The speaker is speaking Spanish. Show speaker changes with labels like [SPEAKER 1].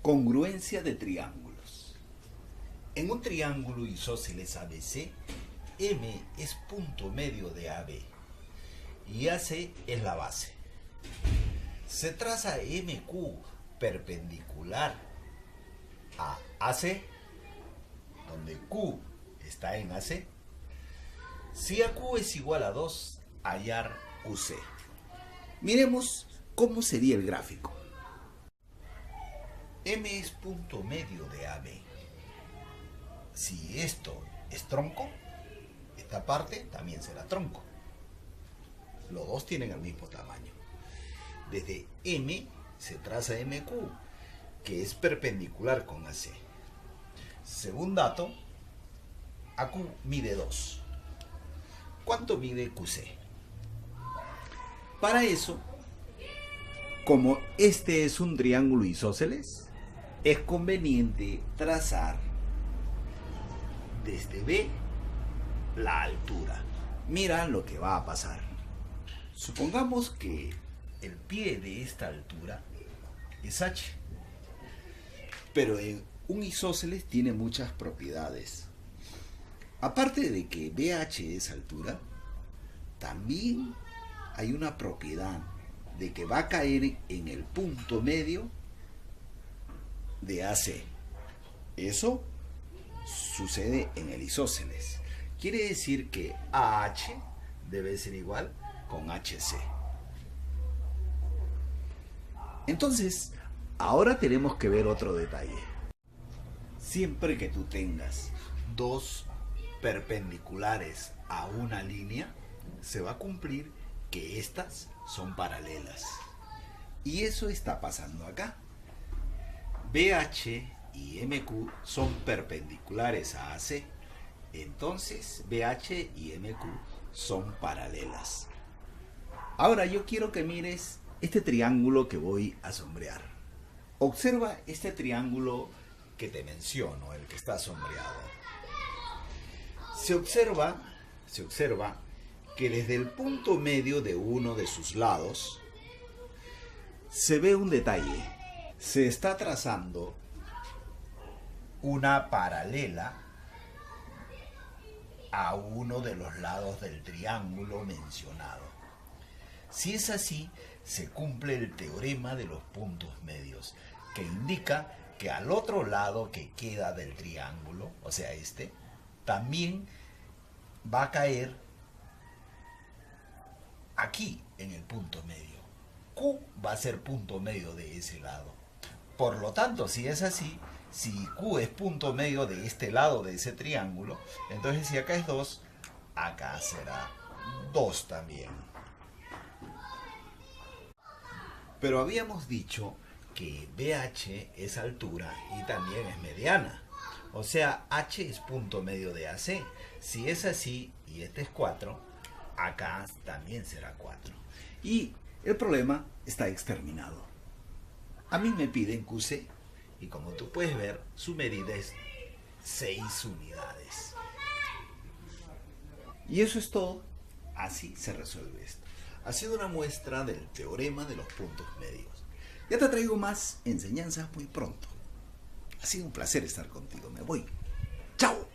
[SPEAKER 1] Congruencia de triángulos. En un triángulo isósceles ABC, M es punto medio de AB y AC es la base. Se traza MQ perpendicular a AC, donde Q está en AC. Si AQ es igual a 2, hallar QC. Miremos cómo sería el gráfico. M es punto medio de AB. Si esto es tronco, esta parte también será tronco. Los dos tienen el mismo tamaño. Desde M se traza MQ, que es perpendicular con AC. Según dato, AQ mide 2. ¿Cuánto mide QC? Para eso, como este es un triángulo isósceles, es conveniente trazar desde B la altura. Mira lo que va a pasar. Supongamos que el pie de esta altura es H, pero en un isósceles tiene muchas propiedades. Aparte de que BH es altura, también hay una propiedad de que va a caer en el punto medio de AC. Eso sucede en el isósceles. Quiere decir que AH debe ser igual con HC. Entonces, ahora tenemos que ver otro detalle. Siempre que tú tengas dos perpendiculares a una línea, se va a cumplir que estas son paralelas. Y eso está pasando acá. BH y MQ son perpendiculares a AC. Entonces BH y MQ son paralelas. Ahora yo quiero que mires este triángulo que voy a sombrear. Observa este triángulo que te menciono, el que está sombreado. Se observa que desde el punto medio de uno de sus lados se ve un detalle. Se está trazando una paralela a uno de los lados del triángulo mencionado. Si es así, se cumple el teorema de los puntos medios, que indica que al otro lado que queda del triángulo, o sea este, también va a caer aquí en el punto medio. Q va a ser punto medio de ese lado. Por lo tanto, si es así, si Q es punto medio de este lado de ese triángulo, entonces si acá es 2, acá será 2 también. Pero habíamos dicho que BH es altura y también es mediana. O sea, H es punto medio de AC. Si es así y este es 4, acá también será 4. Y el problema está exterminado. A mí me piden QC y como tú puedes ver, su medida es 6 unidades. Y eso es todo. Así se resuelve esto. Ha sido una muestra del teorema de los puntos medios. Ya te traigo más enseñanzas muy pronto. Ha sido un placer estar contigo. Me voy. ¡Chao!